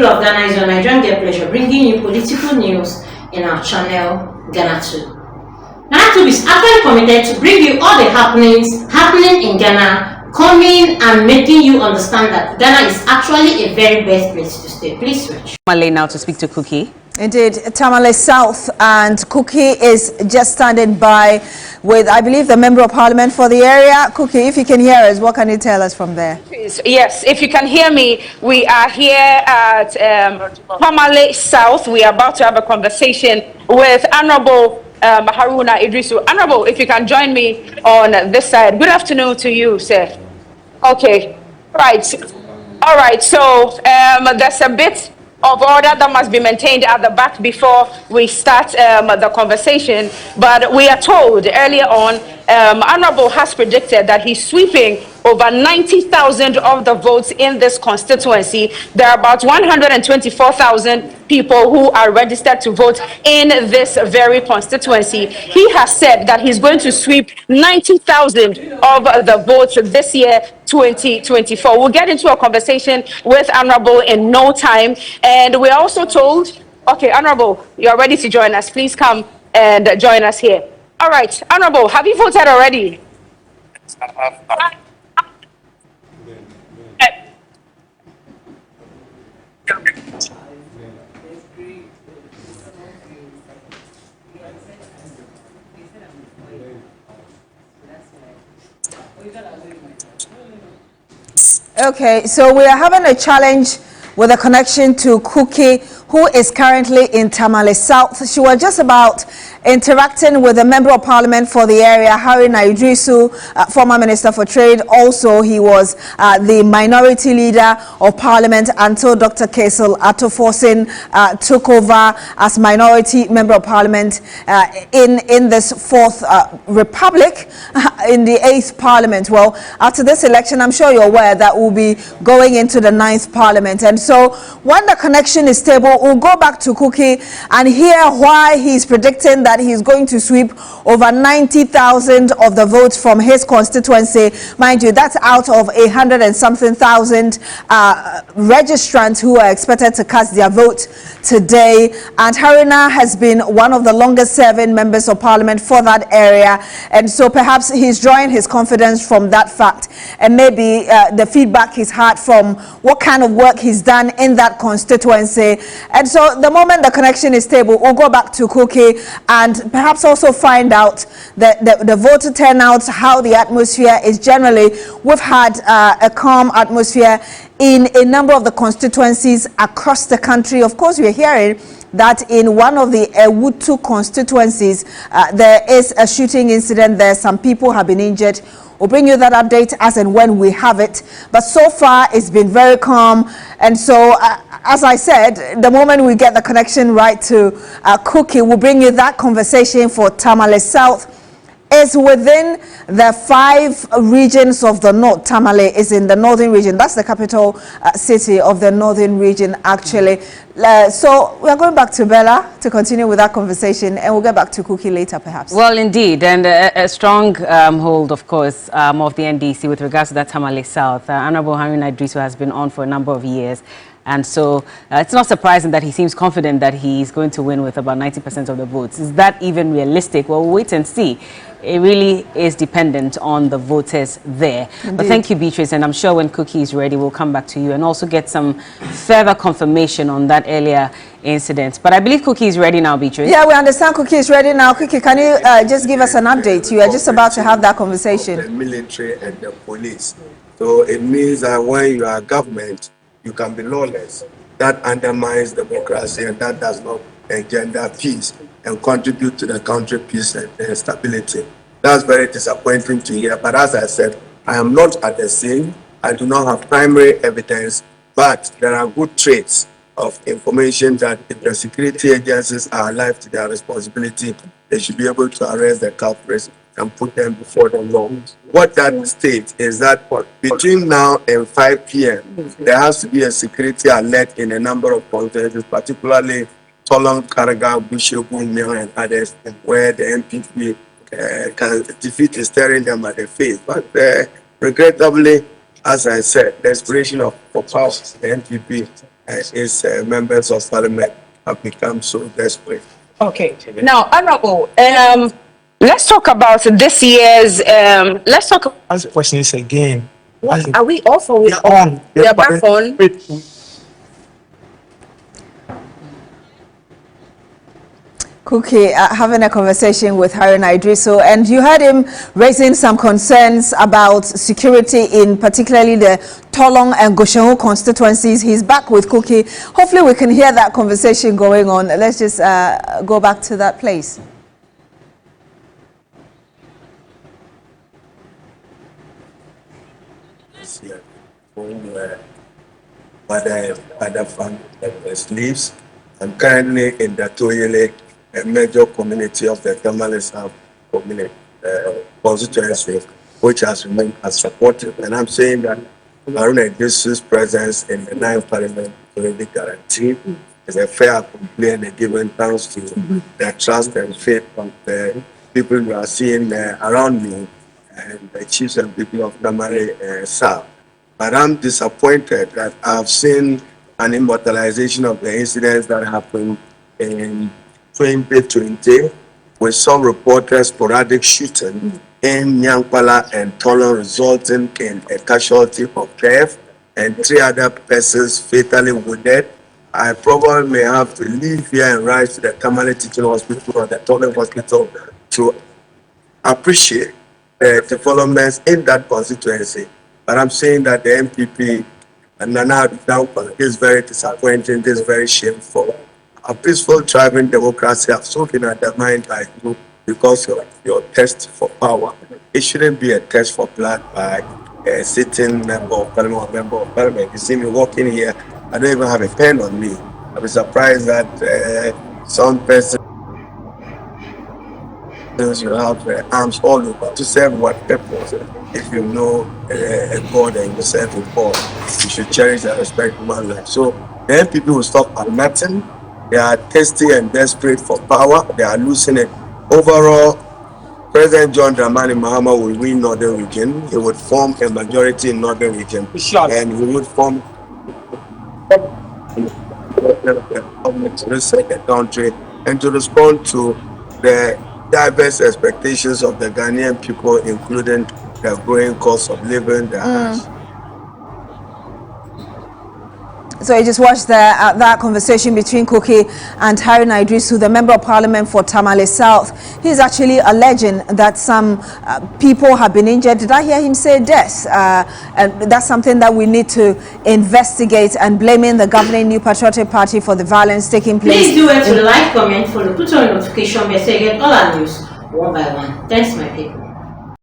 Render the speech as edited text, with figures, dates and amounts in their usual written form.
people of Ghana, it's your Nigerian great pleasure bringing you political news in our channel, Ghanatube. Ghanatube is actually committed to bring you all the happenings happening in Ghana, coming and making you understand that Ghana is actually a very best place to stay. Please switch. Tamale now to speak to Cookie. Indeed, Tamale South, and Cookie is just standing by with, I believe, the Member of Parliament for the area. Cookie, if you can hear us, what can you tell us from there? Yes, if you can hear me, we are here at Tamale South. We are about to have a conversation with Honorable Haruna Iddrisu. Honorable, if you can join me on this side. Good afternoon to you, sir. Okay, right. All right, so there's a bit of order that must be maintained at the back before we start the conversation. But we are told earlier on, Honorable has predicted that he's sweeping over 90,000 of the votes in this constituency. There are about 124,000 people who are registered to vote in this very constituency. He has said that he's going to sweep 90,000 of the votes this year, 2024. We'll get into a conversation with Honorable in no time. And we're also told, okay, Honorable, you're ready to join us. Please come and join us here. All right, Honorable, have you voted already? Okay, so we are having a challenge with a connection to Cookie, who is currently in Tamale South. She was just about interacting with the Member of Parliament for the area, Haruna Iddrisu, former Minister for Trade. Also, he was the minority leader of Parliament until Dr. Kaisel Atoforsin took over as minority Member of Parliament in this fourth Republic, in the 8th Parliament. Well, after this election, I'm sure you're aware that we'll be going into the 9th Parliament. And so when the connection is stable, we'll go back to Cookie and hear why he's predicting that he's going to sweep over 90,000 of the votes from his constituency. Mind you, that's out of 100 and something thousand registrants who are expected to cast their vote today. And Haruna has been one of the longest serving members of Parliament for that area. And so perhaps he's drawing his confidence from that fact, and maybe the feedback he's had from what kind of work he's done in that constituency. And so the moment the connection is stable, we'll go back to Cookie and perhaps also find out the voter turnout, how the atmosphere is generally. We've had a calm atmosphere in a number of the constituencies across the country. Of course, we're hearing that in one of the Ewutu constituencies, there is a shooting incident there. Some people have been injured. We'll bring you that update as and when we have it. But so far, it's been very calm. And so, as I said, the moment we get the connection right to Cookie, we'll bring you that conversation for Tamale South. Is within the 5 regions of the north. Tamale is in the northern region. That's the capital city of the northern region, actually. So we are going back to Bella to continue with that conversation, and we'll get back to Cookie later, perhaps. Well, indeed, and a strong hold, of course, of the NDC with regards to that Tamale South. Honorable Haruna Iddrisu has been on for a number of years. And so it's not surprising that he seems confident that he's going to win with about 90% of the votes. Is that even realistic? Well, we'll wait and see. It really is dependent on the voters there. Indeed. But thank you, Beatrice, and I'm sure when Cookie is ready, we'll come back to you and also get some further confirmation on that earlier incident. But I believe Cookie is ready now, Beatrice. Yeah, we understand Cookie is ready now. Cookie, can you just give us an update? You are just about to have that conversation. The military and the police. So it means that when you are government, you can be lawless. That undermines democracy, and that does not engender peace and contribute to the country peace and stability. That's very disappointing to hear. But as I said, I am not at the scene. I do not have primary evidence, but there are good traits of information that if the security agencies are alive to their responsibility, they should be able to arrest the culprits and put them before the law. What that states is that between now and 5 p.m., there has to be a security alert in a number of constituencies, particularly Tolong, Karaga, Bushobu, Mio, and others, where the MPP can defeat is staring them at the face. But regrettably, as I said, the expiration for power, the NPP and its members of parliament have become so desperate. Okay. Now, Honorable, let's talk about this year's. Let's talk. Ask the questions again. Are we off or we're on? We are back on. Cookie having a conversation with Haruna Iddrisu, and you heard him raising some concerns about security in particularly the Tolong and Goshenwu constituencies. He's back with Cookie. Hopefully we can hear that conversation going on. Let's just go back to that place. Other family slaves. I'm currently in the Toyele, a major community of the Tamale South community constituency, which has remained as supportive. And I'm saying that Haruna Iddrisu's presence in the 9th Parliament already guaranteed is a fair complaint and given thanks to the trust and faith of the people who are seeing around me and the chiefs and people of Tamale South. But I'm disappointed that I've seen an immortalization of the incidents that happened in 2020 with some reporters sporadic shooting in Nyankpala and Tolong resulting in a casualty of death and 3 other persons fatally wounded. I probably may have to leave here and rise to the Tamale Teaching Hospital or the Tolong Hospital to appreciate the developments in that constituency. But I'm saying that the MPP and Nana Addo is very disappointing, this is very shameful. A peaceful thriving democracy has so been undermined by you because of your test for power. It shouldn't be a test for blood by a sitting member of parliament or member of parliament. You see me walking here, I don't even have a pen on me. I'll be surprised that some person you have arms all over to serve what purpose. If you know a God and you serve a God, you should cherish and respect human life. So the MPP will stop at nothing. They are thirsty and desperate for power. They are losing it. Overall, President John Dramani Mahama will win Northern Region. He would form a majority in Northern Region. And he would form to reset the country and to respond to the diverse expectations of the Ghanaian people, including the growing cost of living, So you just watched that conversation between Cookie and Haruna Iddrisu, the Member of Parliament for Tamale South. He's actually alleging that some people have been injured. Did I hear him say death? And that's something that we need to investigate, and blaming the governing New Patriotic Party for the violence taking place. Please do it to like, comment, follow, put on notification bell so you get all our news one by one. Thanks, my people.